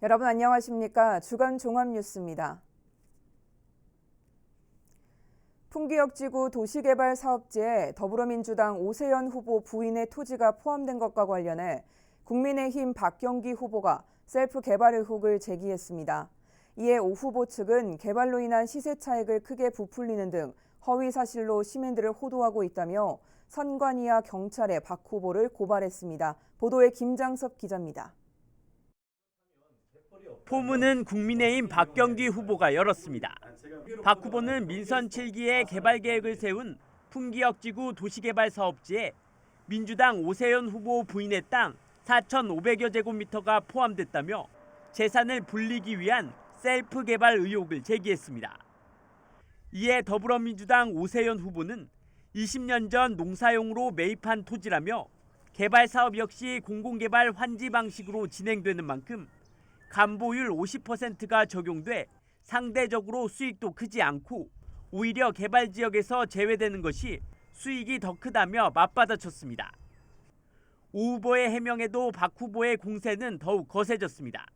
여러분 안녕하십니까? 주간 종합뉴스입니다. 풍기역지구 도시개발 사업지에 더불어민주당 오세연 후보 부인의 토지가 포함된 것과 관련해 국민의힘 박경기 후보가 셀프 개발 의혹을 제기했습니다. 이에 오 후보 측은 개발로 인한 시세 차익을 크게 부풀리는 등 허위 사실로 시민들을 호도하고 있다며 선관위와 경찰에 박 후보를 고발했습니다. 보도에 김장섭 기자입니다. 포문은 국민의힘 박경기 후보가 열었습니다. 박 후보는 민선 7기의 개발 계획을 세운 풍기역지구 도시개발 사업지에 민주당 오세연 후보 부인의 땅 4,500여 제곱미터가 포함됐다며 재산을 불리기 위한 셀프 개발 의혹을 제기했습니다. 이에 더불어민주당 오세연 후보는 20년 전 농사용으로 매입한 토지라며 개발 사업 역시 공공개발 환지 방식으로 진행되는 만큼 감보율 50%가 적용돼 상대적으로 수익도 크지 않고 오히려 개발 지역에서 제외되는 것이 수익이 더 크다며 맞받아쳤습니다. 오 후보의 해명에도 박 후보의 공세는 더욱 거세졌습니다.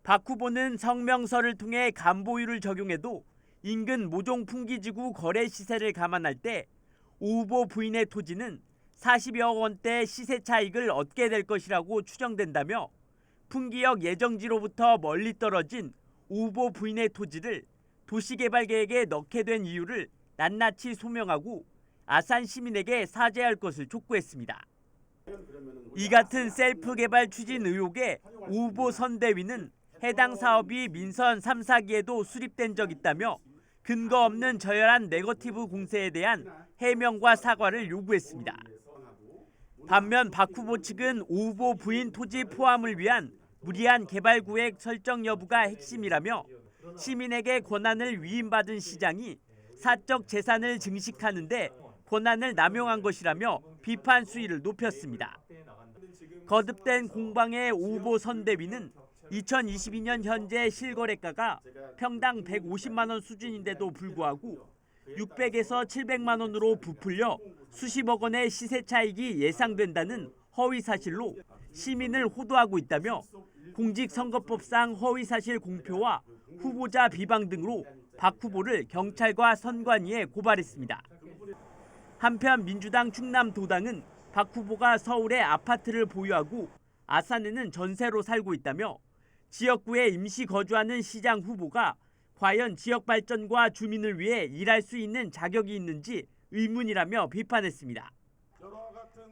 박 후보는 성명서를 통해 감보율을 적용해도 인근 모종 풍기지구 거래 시세를 감안할 때 오 후보 부인의 토지는 40여 원대 시세 차익을 얻게 될 것이라고 추정된다며 풍기역 예정지로부터 멀리 떨어진 오 후보 부인의 토지를 도시개발 계획에 넣게 된 이유를 낱낱이 소명하고 아산 시민에게 사죄할 것을 촉구했습니다. 이 같은 셀프 개발 추진 의혹에 오 후보 선대위는 해당 사업이 민선 3, 4기에도 수립된 적 있다며 근거 없는 저열한 네거티브 공세에 대한 해명과 사과를 요구했습니다. 반면 박 후보 측은 오 후보 부인 토지 포함을 위한 무리한 개발구획 설정 여부가 핵심이라며 시민에게 권한을 위임받은 시장이 사적 재산을 증식하는 데 권한을 남용한 것이라며 비판 수위를 높였습니다. 거듭된 공방의 오 후보 선대위는 2022년 현재 실거래가가 평당 150만 원 수준인데도 불구하고 600에서 700만 원으로 부풀려 수십억 원의 시세 차익이 예상된다는 허위 사실로 시민을 호도하고 있다며 공직선거법상 허위사실 공표와 후보자 비방 등으로 박 후보를 경찰과 선관위에 고발했습니다. 한편 민주당 충남도당은 박 후보가 서울에 아파트를 보유하고 아산에는 전세로 살고 있다며 지역구에 임시 거주하는 시장 후보가 과연 지역 발전과 주민을 위해 일할 수 있는 자격이 있는지 의문이라며 비판했습니다.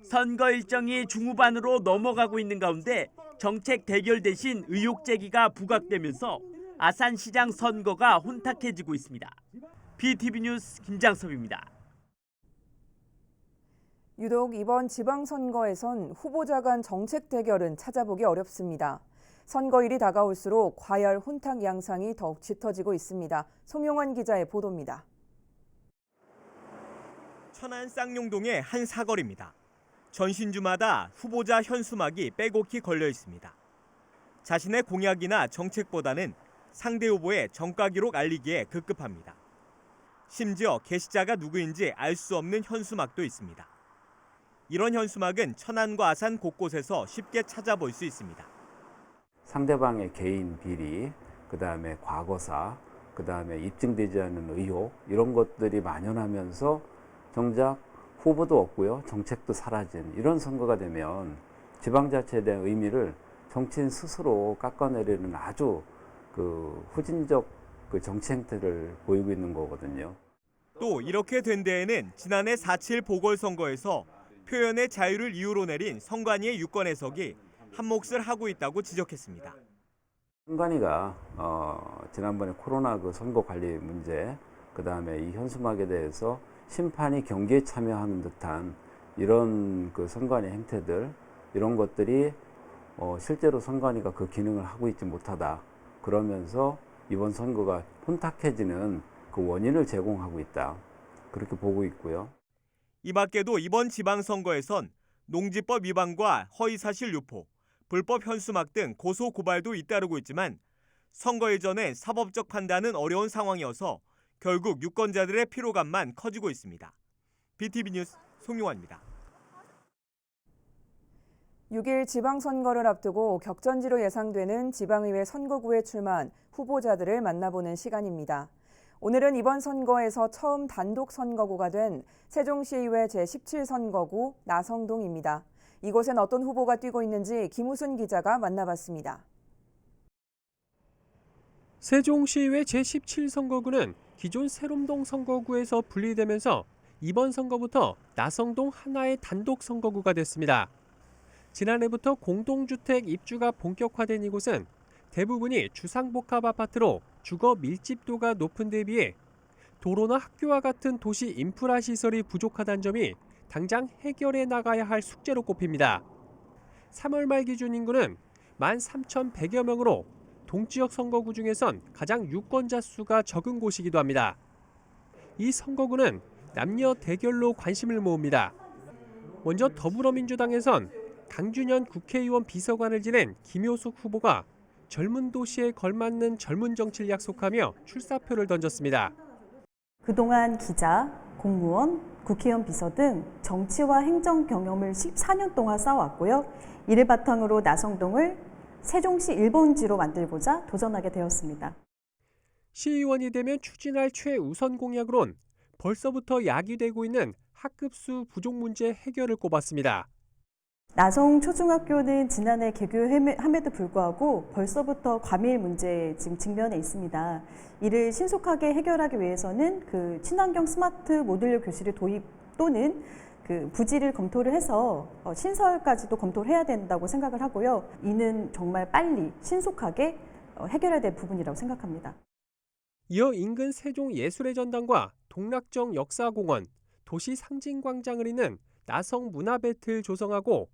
선거 일정이 중후반으로 넘어가고 있는 가운데 정책 대결 대신 의혹 제기가 부각되면서 아산시장 선거가 혼탁해지고 있습니다. BTV 뉴스 김장섭입니다. 유독 이번 지방선거에선 후보자 간 정책 대결은 찾아보기 어렵습니다. 선거일이 다가올수록 과열 혼탁 양상이 더욱 짙어지고 있습니다. 송용환 기자의 보도입니다. 천안 쌍용동의 한 사거리입니다. 전신주마다 후보자 현수막이 빼곡히 걸려 있습니다. 자신의 공약이나 정책보다는 상대 후보의 정가 기록 알리기에 급급합니다. 심지어 게시자가 누구인지 알 수 없는 현수막도 있습니다. 이런 현수막은 천안과 아산 곳곳에서 쉽게 찾아볼 수 있습니다. 상대방의 개인 비리, 그다음에 과거사, 그다음에 입증되지 않은 의혹 이런 것들이 만연하면서 정작 후보도 없고요, 정책도 사라진 이런 선거가 되면 지방자치에 대한 의미를 정치인 스스로 깎아내리는 아주 후진적 정치 행태를 보이고 있는 거거든요. 또 이렇게 된 데에는 지난해 4.7 보궐선거에서 표현의 자유를 이유로 내린 선관위의 유권 해석이 한몫을 하고 있다고 지적했습니다. 선관위가 지난번에 코로나 선거 관리 문제, 그다음에 이 현수막에 대해서 심판이 경기에 참여하는 듯한 이런 선관위 행태들, 이런 것들이 실제로 선관위가 그 기능을 하고 있지 못하다. 그러면서 이번 선거가 혼탁해지는 그 원인을 제공하고 있다. 그렇게 보고 있고요. 이 밖에도 이번 지방선거에선 농지법 위반과 허위사실 유포, 불법 현수막 등 고소 고발도 잇따르고 있지만 선거 이전엔 사법적 판단은 어려운 상황이어서 결국 유권자들의 피로감만 커지고 있습니다. BTV 뉴스 송용환입니다. 6일 지방선거를 앞두고 격전지로 예상되는 지방의회 선거구에 출마한 후보자들을 만나보는 시간입니다. 오늘은 이번 선거에서 처음 단독 선거구가 된 세종시의회 제17선거구 나성동입니다. 이곳엔 어떤 후보가 뛰고 있는지 김우순 기자가 만나봤습니다. 세종시의회 제17선거구는 기존 세롬동 선거구에서 분리되면서 이번 선거부터 나성동 하나의 단독 선거구가 됐습니다. 지난해부터 공동주택 입주가 본격화된 이곳은 대부분이 주상복합 아파트로 주거 밀집도가 높은 데 비해 도로나 학교와 같은 도시 인프라 시설이 부족하다는 점이 당장 해결해 나가야 할 숙제로 꼽힙니다. 3월 말 기준 인구는 13,100여 명으로 동지역 선거구 중에선 가장 유권자 수가 적은 곳이기도 합니다. 이 선거구는 남녀 대결로 관심을 모읍니다. 먼저 더불어민주당에선 강준현 국회의원 비서관을 지낸 김효숙 후보가 젊은 도시에 걸맞는 젊은 정치를 약속하며 출사표를 던졌습니다. 그동안 기자, 공무원, 국회의원 비서 등 정치와 행정 경험을 14년 동안 쌓아왔고요. 이를 바탕으로 나성동을 세종시 1번지로 만들고자 도전하게 되었습니다. 시의원이 되면 추진할 최우선 공약으론 벌써부터 야기되고 있는 학급수 부족 문제 해결을 꼽았습니다. 나성 초중학교는 지난해 개교함에도 불구하고 벌써부터 과밀 문제에 지금 직면해 있습니다. 이를 신속하게 해결하기 위해서는 친환경 스마트 모듈러 교실의 도입 또는 부지를 검토를 해서 신설까지도 검토를 해야 된다고 생각을 하고요. 이는 정말 빨리 신속하게 해결해야 될 부분이라고 생각합니다. 이어 인근 세종예술의 전당과 동락정 역사공원, 도시상징광장을 잇는 나성 문화벨트를 조성하고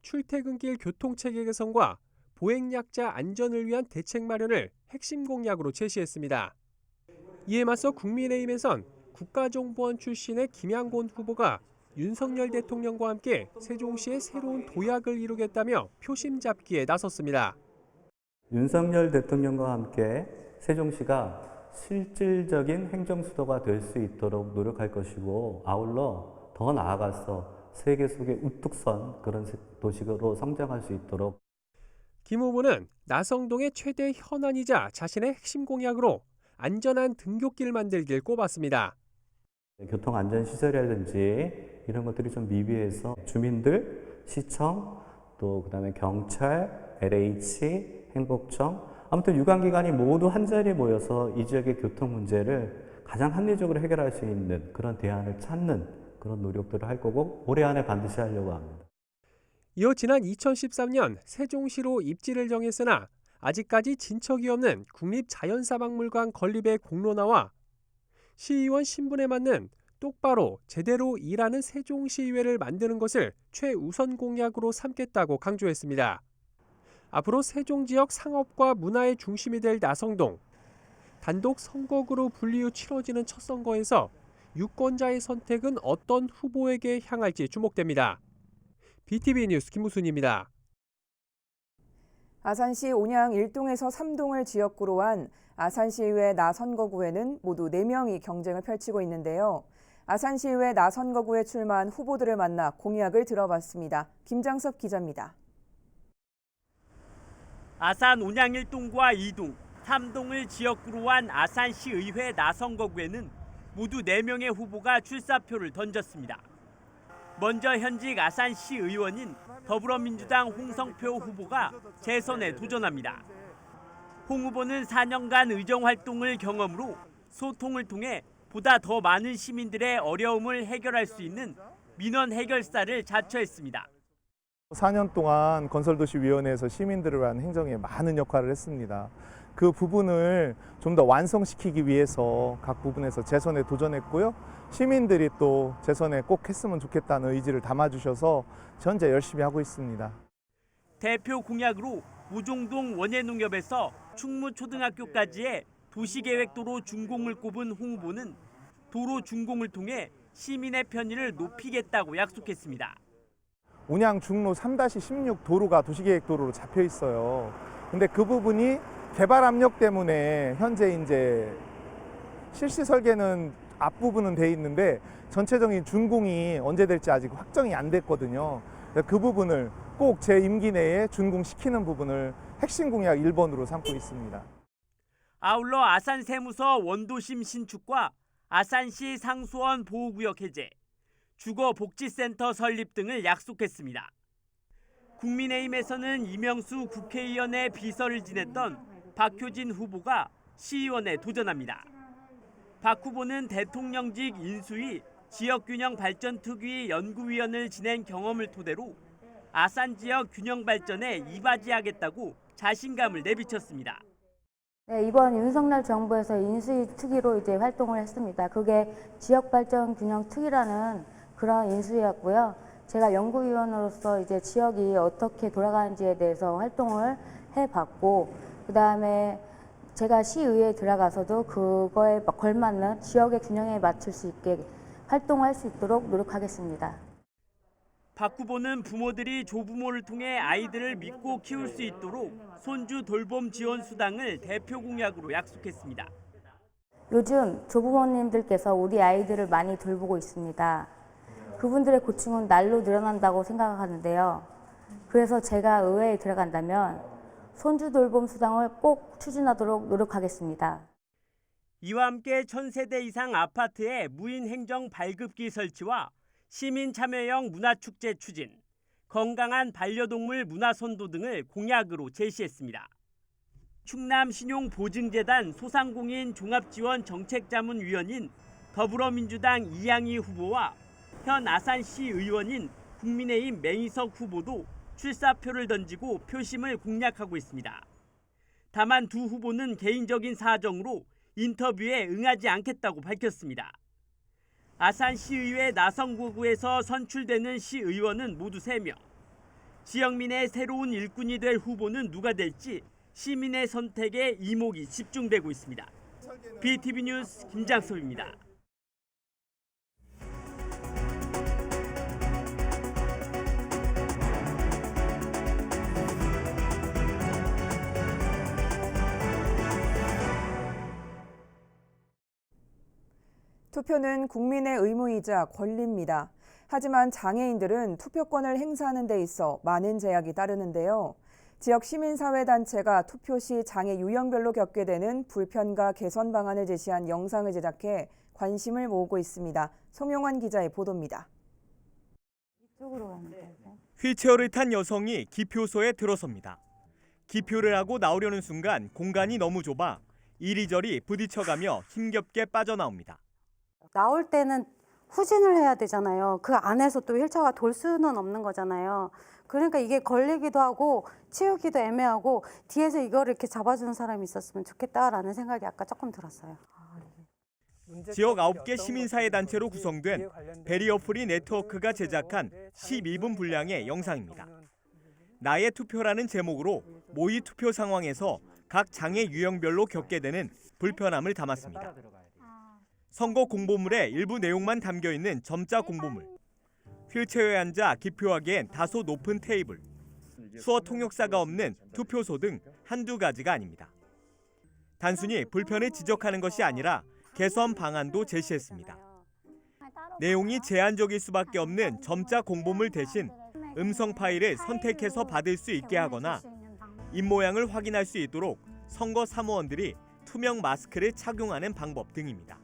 출퇴근길 교통체계 개선과 보행약자 안전을 위한 대책 마련을 핵심 공약으로 제시했습니다. 이에 맞서 국민의힘에선 국가정보원 출신의 김양곤 후보가 윤석열 대통령과 함께 세종시의 새로운 도약을 이루겠다며 표심 잡기에 나섰습니다. 윤석열 대통령과 함께 세종시가 실질적인 행정수도가 될 수 있도록 노력할 것이고 아울러 더 나아가서 세계 속에 우뚝 선 그런 도시로 성장할 수 있도록. 김 후보는 나성동의 최대 현안이자 자신의 핵심 공약으로 안전한 등굣길 만들기를 꼽았습니다. 교통안전시설이라든지 이런 것들이 좀 미비해서 주민들, 시청, 또 그다음에 경찰, LH, 행복청, 아무튼 유관기관이 모두 한자리에 모여서 이 지역의 교통 문제를 가장 합리적으로 해결할 수 있는 그런 대안을 찾는 그런 노력들을 할 거고 올해 안에 반드시 하려고 합니다. 이어 지난 2013년 세종시로 입지를 정했으나 아직까지 진척이 없는 국립자연사박물관 건립의 공론화와 시의원 신분에 맞는 똑바로 제대로 일하는 세종시의회를 만드는 것을 최우선 공약으로 삼겠다고 강조했습니다. 앞으로 세종 지역 상업과 문화의 중심이 될 나성동. 단독 선거구로 분리 후 치러지는 첫 선거에서 유권자의 선택은 어떤 후보에게 향할지 주목됩니다. BTV 뉴스 김우순입니다. 아산시 온양 1동에서 3동을 지역구로 한 아산시의회 나선거구에는 모두 4명이 경쟁을 펼치고 있는데요. 아산시의회 나선거구에 출마한 후보들을 만나 공약을 들어봤습니다. 김장섭 기자입니다. 아산 온양 1동과 2동, 3동을 지역구로 한 아산시의회 나선거구에는 모두 4명의 후보가 출사표를 던졌습니다. 먼저 현직 아산시 의원인 더불어민주당 홍성표 후보가 재선에 도전합니다. 홍 후보는 4년간 의정활동을 경험으로 소통을 통해 보다 더 많은 시민들의 어려움을 해결할 수 있는 민원 해결사를 자처했습니다. 4년 동안 건설도시위원회에서 시민들을 위한 행정에 많은 역할을 했습니다. 그 부분을 좀 더 완성시키기 위해서 각 부분에서 재선에 도전했고요. 시민들이 또 재선에 꼭 했으면 좋겠다는 의지를 담아주셔서 현재 열심히 하고 있습니다. 대표 공약으로 우종동 원예농협에서 충무초등학교까지의 도시계획도로 준공을 꼽은 홍 후보는 도로 준공을 통해 시민의 편의를 높이겠다고 약속했습니다. 온양 중로 3-16 도로가 도시계획도로로 잡혀 있어요. 근데 그 부분이 개발 압력 때문에 현재 이제 실시 설계는 앞부분은 돼 있는데 전체적인 준공이 언제 될지 아직 확정이 안 됐거든요. 그 부분을 꼭 제 임기 내에 준공시키는 부분을 핵심 공약 1번으로 삼고 있습니다. 아울러 아산 세무서 원도심 신축과 아산시 상수원 보호구역 해제, 주거복지센터 설립 등을 약속했습니다. 국민의힘에서는 이명수 국회의원의 비서를 지냈던 박효진 후보가 시의원에 도전합니다. 박 후보는 대통령직 인수위 지역균형발전특위 연구위원을 지낸 경험을 토대로 아산 지역 균형 발전에 이바지하겠다고 자신감을 내비쳤습니다. 네, 이번 윤석열 정부에서 인수위 특위로 이제 활동을 했습니다. 그게 지역발전균형특위라는 그런 인수위였고요. 제가 연구위원으로서 이제 지역이 어떻게 돌아가는지에 대해서 활동을 해봤고, 그 다음에 제가 시의회에 들어가서도 그거에 걸맞는 지역의 균형에 맞출 수 있게 활동할 수 있도록 노력하겠습니다. 박 후보는 부모들이 조부모를 통해 아이들을 믿고 키울 수 있도록 손주 돌봄 지원 수당을 대표 공약으로 약속했습니다. 요즘 조부모님들께서 우리 아이들을 많이 돌보고 있습니다. 그분들의 고충은 날로 늘어난다고 생각하는데요. 그래서 제가 의회에 들어간다면 손주 돌봄 수당을 꼭 추진하도록 노력하겠습니다. 이와 함께 1000세대 이상 아파트에 무인 행정 발급기 설치와 시민 참여형 문화축제 추진, 건강한 반려동물 문화선도 등을 공약으로 제시했습니다. 충남 신용보증재단 소상공인 종합지원 정책자문위원인 더불어민주당 이양희 후보와 현 아산시 의원인 국민의힘 맹희석 후보도 출사표를 던지고 표심을 공략하고 있습니다. 다만 두 후보는 개인적인 사정으로 인터뷰에 응하지 않겠다고 밝혔습니다. 아산시의회 나성구구에서 선출되는 시의원은 모두 3명. 지역민의 새로운 일꾼이 될 후보는 누가 될지 시민의 선택에 이목이 집중되고 있습니다. BTV 뉴스 김장섭입니다. 투표는 국민의 의무이자 권리입니다. 하지만 장애인들은 투표권을 행사하는 데 있어 많은 제약이 따르는데요. 지역 시민사회단체가 투표 시 장애 유형별로 겪게 되는 불편과 개선 방안을 제시한 영상을 제작해 관심을 모으고 있습니다. 송용환 기자의 보도입니다. 휠체어를 탄 여성이 기표소에 들어섭니다. 기표를 하고 나오려는 순간 공간이 너무 좁아 이리저리 부딪혀가며 힘겹게 빠져나옵니다. 나올 때는 후진을 해야 되잖아요. 그 안에서 또 휠체어가 돌 수는 없는 거잖아요. 그러니까 이게 걸리기도 하고 치우기도 애매하고 뒤에서 이거를 이렇게 잡아주는 사람이 있었으면 좋겠다라는 생각이 아까 조금 들었어요. 지역 9개 시민사회단체로 구성된 베리어 프리 네트워크가 제작한 12분 분량의 영상입니다. 나의 투표라는 제목으로 모의 투표 상황에서 각 장애 유형별로 겪게 되는 불편함을 담았습니다. 선거 공보물의 일부 내용만 담겨있는 점자 공보물, 휠체어에 앉아 기표하기엔 다소 높은 테이블, 수어 통역사가 없는 투표소 등 한두 가지가 아닙니다. 단순히 불편을 지적하는 것이 아니라 개선 방안도 제시했습니다. 내용이 제한적일 수밖에 없는 점자 공보물 대신 음성 파일을 선택해서 받을 수 있게 하거나 입모양을 확인할 수 있도록 선거 사무원들이 투명 마스크를 착용하는 방법 등입니다.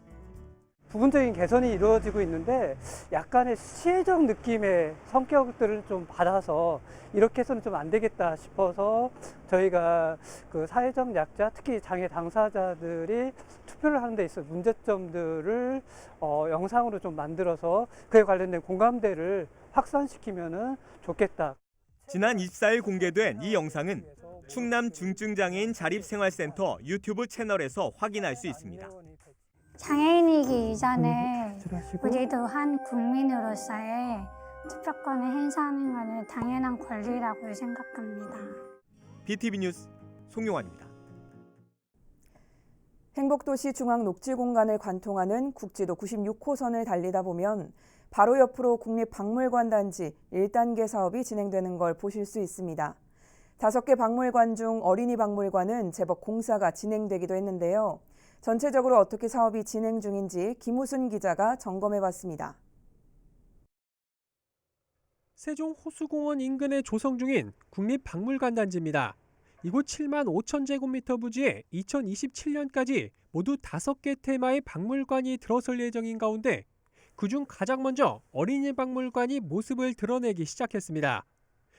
부분적인 개선이 이루어지고 있는데 약간의 시혜적 느낌의 성격들을 좀 받아서 이렇게 해서는 좀 안 되겠다 싶어서 저희가 그 사회적 약자, 특히 장애 당사자들이 투표를 하는 데 있어 문제점들을 영상으로 좀 만들어서 그에 관련된 공감대를 확산시키면은 좋겠다. 지난 24일 공개된 이 영상은 충남 중증장애인 자립생활센터 유튜브 채널에서 확인할 수 있습니다. 장애인이기 이전에 우리도 한 국민으로서의 투표권을 행사하는 것은 당연한 권리라고 생각합니다. BTV 뉴스 송용환입니다. 행복도시 중앙 녹지공간을 관통하는 국지도 96호선을 달리다 보면 바로 옆으로 국립박물관 단지 1단계 사업이 진행되는 걸 보실 수 있습니다. 5개 박물관 중 어린이 박물관은 제법 공사가 진행되기도 했는데요. 전체적으로 어떻게 사업이 진행 중인지 김우순 기자가 점검해봤습니다. 세종 호수공원 인근에 조성 중인 국립박물관 단지입니다. 이곳 7만 5천 제곱미터 부지에 2027년까지 모두 5개 테마의 박물관이 들어설 예정인 가운데 그중 가장 먼저 어린이 박물관이 모습을 드러내기 시작했습니다.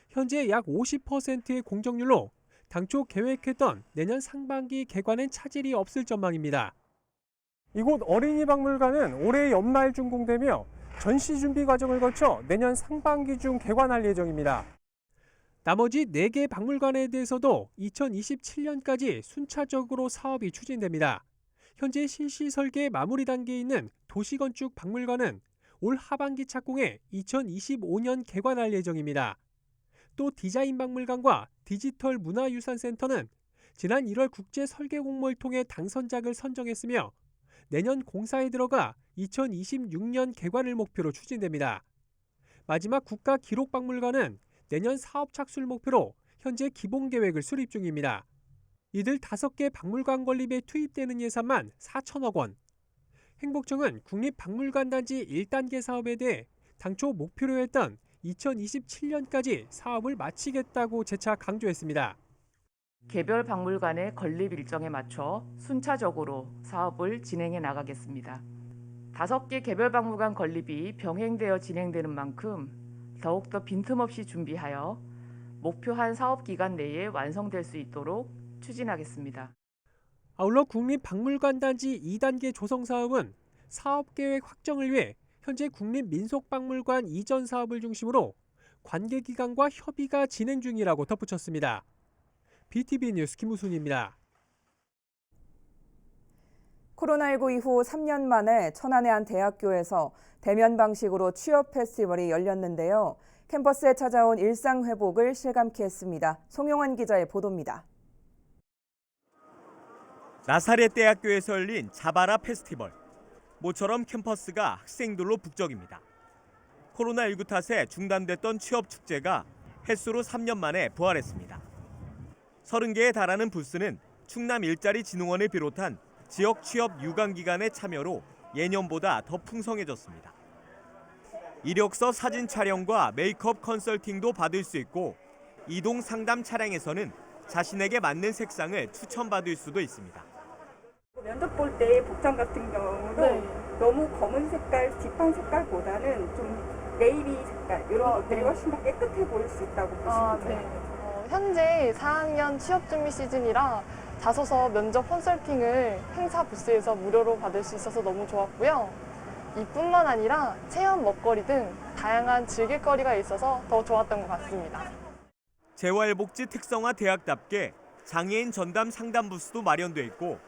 현재 약 50%의 공정률로 당초 계획했던 내년 상반기 개관엔 차질이 없을 전망입니다. 이곳 어린이 박물관은 올해 연말 준공되며 전시 준비 과정을 거쳐 내년 상반기 중 개관할 예정입니다. 나머지 4개 박물관에 대해서도 2027년까지 순차적으로 사업이 추진됩니다. 현재 실시 설계 마무리 단계에 있는 도시건축 박물관은 올 하반기 착공해 2025년 개관할 예정입니다. 또 디자인 박물관과 디지털 문화유산센터는 지난 1월 국제 설계 공모를 통해 당선작을 선정했으며 내년 공사에 들어가 2026년 개관을 목표로 추진됩니다. 마지막 국가기록박물관은 내년 사업 착수를 목표로 현재 기본 계획을 수립 중입니다. 이들 5개 박물관 건립에 투입되는 예산만 4천억 원. 행복청은 국립박물관단지 1단계 사업에 대해 당초 목표로 했던 2027년까지 사업을 마치겠다고 재차 강조했습니다. 개별 박물관의 건립 일정에 맞춰 순차적으로 사업을 진행해 나가겠습니다. 5개 개별 박물관 건립이 병행되어 진행되는 만큼 더욱더 빈틈없이 준비하여 목표한 사업 기간 내에 완성될 수 있도록 추진하겠습니다. 아울러 국립박물관단지 2단계 조성 사업은 사업계획 확정을 위해 현재 국립민속박물관 이전 사업을 중심으로 관계기관과 협의가 진행 중이라고 덧붙였습니다. BTV 뉴스 김우순입니다. 코로나19 이후 3년 만에 천안의 한 대학교에서 대면 방식으로 취업 페스티벌이 열렸는데요. 캠퍼스에 찾아온 일상 회복을 실감케 했습니다. 송용환 기자의 보도입니다. 나사렛 대학교에서 열린 자바라 페스티벌. 모처럼 캠퍼스가 학생들로 북적입니다. 코로나19 탓에 중단됐던 취업 축제가 햇수로 3년 만에 부활했습니다. 30개에 달하는 부스는 충남 일자리 진흥원을 비롯한 지역 취업 유관기관의 참여로 예년보다 더 풍성해졌습니다. 이력서 사진 촬영과 메이크업 컨설팅도 받을 수 있고 이동 상담 차량에서는 자신에게 맞는 색상을 추천받을 수도 있습니다. 면접 볼 때 복장 같은 경우도 너무 검은 색깔, 딥한 색깔보다는 좀 네이비 색깔 이런 것들이 훨씬 더 깨끗해 보일 수 있다고 보시면 돼요. 현재 4학년 취업 준비 시즌이라 자소서 면접 컨설팅을 행사 부스에서 무료로 받을 수 있어서 너무 좋았고요. 이뿐만 아니라 체험 먹거리 등 다양한 즐길거리가 있어서 더 좋았던 것 같습니다. 재활복지 특성화 대학답게 장애인 전담 상담 부스도 마련돼 있고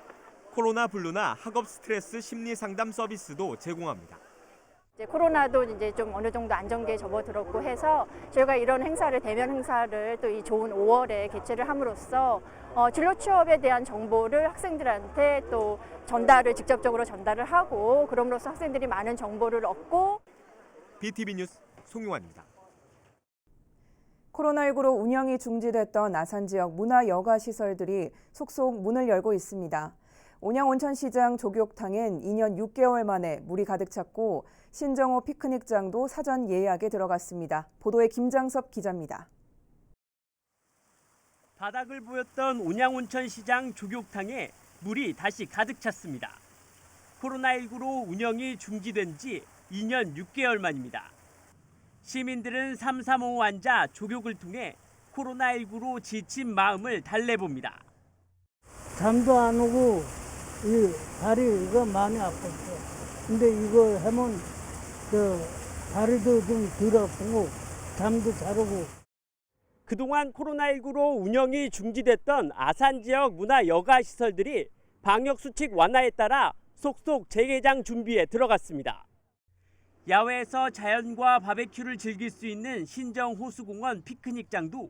코로나 블루나 학업 스트레스 심리 상담 서비스도 제공합니다. 이제 코로나도 이제 좀 어느 정도 안정기에 접어들었고 해서 저희가 이런 행사를 대면 행사를 또 이 좋은 5월에 개최를 함으로써 진로 취업에 대한 정보를 학생들한테 또 직접적으로 전달을 하고 그럼으로써 학생들이 많은 정보를 얻고. BTV 뉴스 송용환입니다. 코로나19로 운영이 중지됐던 아산 지역 문화 여가 시설들이 속속 문을 열고 있습니다. 온양온천시장 조교탕엔 2년 6개월 만에 물이 가득 찼고 신정호 피크닉장도 사전 예약에 들어갔습니다. 보도에 김장섭 기자입니다. 바닥을 보였던 온양온천시장 조교탕에 물이 다시 가득 찼습니다. 코로나19로 운영이 중지된 지 2년 6개월 만입니다. 시민들은 335 환자 조교를 통해 코로나19로 지친 마음을 달래봅니다. 잠도 안 오고 이 다리가 많이 아팠어. 근데 이거 하면 다리도 좀 덜 아프고 잠도 잘 오고. 그동안 코로나19로 운영이 중지됐던 아산 지역 문화 여가 시설들이 방역 수칙 완화에 따라 속속 재개장 준비에 들어갔습니다. 야외에서 자연과 바베큐를 즐길 수 있는 신정호수공원 피크닉장도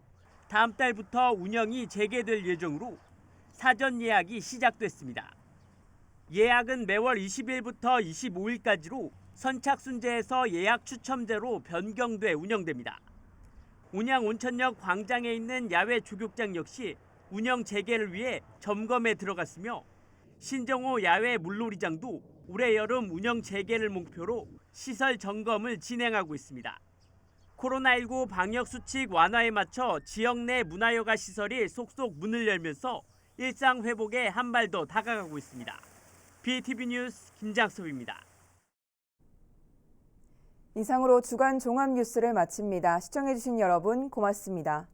다음 달부터 운영이 재개될 예정으로 사전 예약이 시작됐습니다. 예약은 매월 20일부터 25일까지로 선착순제에서 예약 추첨제로 변경돼 운영됩니다. 온양온천역 광장에 있는 야외 조교장 역시 운영 재개를 위해 점검에 들어갔으며 신정호 야외 물놀이장도 올해 여름 운영 재개를 목표로 시설 점검을 진행하고 있습니다. 코로나19 방역 수칙 완화에 맞춰 지역 내 문화여가 시설이 속속 문을 열면서 일상 회복에 한 발 더 다가가고 있습니다. BTV 뉴스 김장섭입니다. 이상으로 주간 종합 뉴스를 마칩니다. 시청해주신 여러분 고맙습니다.